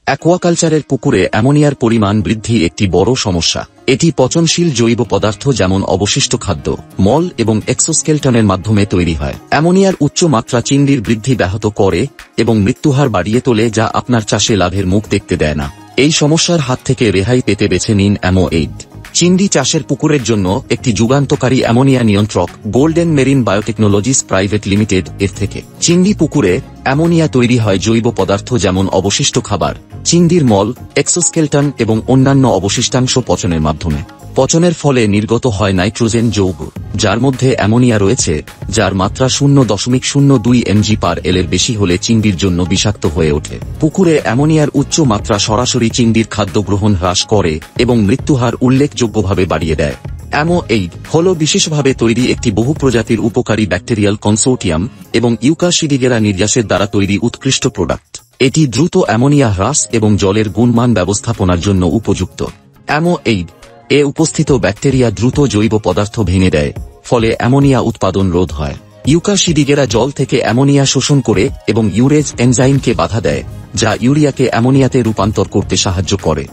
অ্যাকোয়াকালচারের পুকুরে অ্যামোনিয়ার পরিমাণ বৃদ্ধি একটি বড় সমস্যা। এটি পচনশীল জৈব পদার্থ যেমন অবশিষ্ট খাদ্য, মল এবং এক্সোস্কেলটনের মাধ্যমে তৈরি হয়। অ্যামোনিয়ার উচ্চ মাত্রা চিংড়ির বৃদ্ধি ব্যাহত করে এবং মৃত্যুহার বাড়িয়ে তোলে, যা আপনার চাষে লাভের মুখ দেখতে দেয় না। এই সমস্যার হাত থেকে রেহাই পেতে বেছে নিন অ্যামো-এইড। চিংড়ি চাষের পুকুরের জন্য একটি যুগান্তকারী অ্যামোনিয়া নিয়ন্ত্রক গোল্ডেন মেরিন বায়োটেকনোলজিস প্রাইভেট লিমিটেড এর থেকে। চিংড়ি পুকুরে অ্যামোনিয়া তৈরি হয় জৈব পদার্থ যেমন অবশিষ্ট খাবার, চিংড়ির মল, এক্সোস্কেলটন এবং অন্যান্য অবশিষ্টাংশ পচনের মাধ্যমে। পচনের ফলে নির্গত হয় নাইট্রোজেন যৌগ, যার মধ্যে অ্যামোনিয়া রয়েছে, যার মাত্রা 0.02 mg/l এর বেশি হলে চিংড়ির জন্য বিষাক্ত হয়ে ওঠে। পুকুরে অ্যামোনিয়ার উচ্চ মাত্রা সরাসরি চিংড়ির খাদ্য গ্রহণ হ্রাস করে এবং মৃত্যুহার উল্লেখযোগ্যভাবে বাড়িয়ে দেয়। অ্যামো-এইড হল বিশেষভাবে তৈরি একটি বহু প্রজাতির উপকারী ব্যাকটেরিয়াল কনসোর্টিয়াম এবং ইউকা শিডিগেরা নির্যাসের দ্বারা তৈরি উৎকৃষ্ট প্রোডাক্ট। এটি দ্রুত অ্যামোনিয়া হ্রাস এবং জলের গুণমান ব্যবস্থাপনার জন্য উপযুক্ত। অ্যামো-এইড এ উপস্থিত ব্যাকটেরিয়া দ্রুত জৈব পদার্থ ভেঙে দেয়, ফলে অ্যামোনিয়া উৎপাদন রোধ হয়। ইউকা শিডিগেরা জল থেকে অ্যামোনিয়া শোষণ করে এবং ইউরেজ এনজাইমকে বাধা দেয়, যা ইউরিয়াকে অ্যামোনিয়াতে রূপান্তর করতে সাহায্য করে।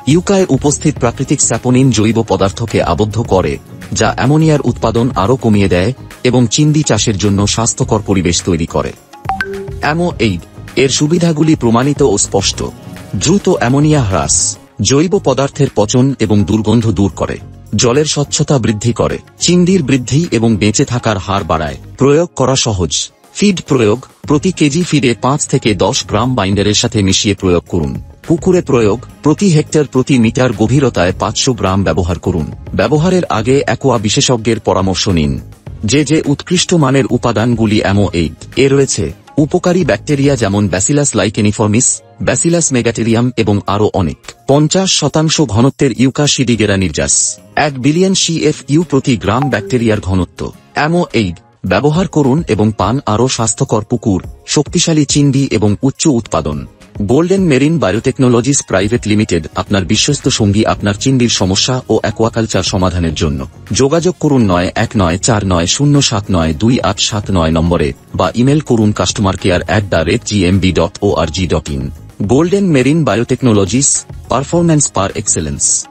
ইউকায় উপস্থিত প্রাকৃতিক স্যাপোনিন জৈব পদার্থকে আবদ্ধ করে, যা অ্যামোনিয়ার উৎপাদন আরও কমিয়ে দেয় এবং চিংড়ি চাষের জন্য স্বাস্থ্যকর পরিবেশ তৈরি করে। অ্যামো-এইড এর সুবিধাগুলি প্রমাণিত ও স্পষ্ট। দ্রুত অ্যামোনিয়া হ্রাস, জৈব পদার্থের পচন এবং দুর্গন্ধ দূর করে, জলের স্বচ্ছতা বৃদ্ধি করে, চিংড়ির বৃদ্ধি এবং বেঁচে থাকার হার বাড়ায়। প্রয়োগ করা সহজ। ফিড প্রয়োগ: প্রতি কেজি ফিডে 5 থেকে 10 গ্রাম বাইন্ডারের সাথে মিশিয়ে প্রয়োগ করুন। পুকুরে প্রয়োগ: প্রতি হেক্টর প্রতি মিটার গভীরতায় 500 গ্রাম ব্যবহার করুন। ব্যবহারের আগে অ্যাকোয়া বিশেষজ্ঞের পরামর্শ নিন। যে উৎকৃষ্ট মানের উপাদানগুলি অ্যামো-এইড এ রয়েছে: উপকারী ব্যাকটেরিয়া যেমন ব্যাসিলাস লাইকেনিফর্মিস, ব্যাসিলাস মেগাটেরিয়াম এবং আরও অনেক। 50% ঘনত্বের ইউকা শিডিগেরা নির্যাস, 1 বিলিয়ন CFU প্রতি গ্রাম ব্যাকটেরিয়ার ঘনত্ব। অ্যামো-এইড ব্যবহার করুন এবং পান আরও স্বাস্থ্যকর পুকুর, শক্তিশালী চিংড়ি এবং উচ্চ উৎপাদন। গোল্ডেন মেরিন বায়োটেকনোলজিস প্রাইভেট লিমিটেড আপনার বিশ্বস্ত সঙ্গী আপনার চিংড়ির সমস্যা ও অ্যাকোয়াকালচার সমাধানের জন্য। যোগাযোগ করুন 9194902879 নম্বরে বা ইমেল করুন customercare@gmb.org.in। গোল্ডেন মেরিন বায়োটেকনোলজিস, পারফরম্যান্স পার এক্সেলেন্স।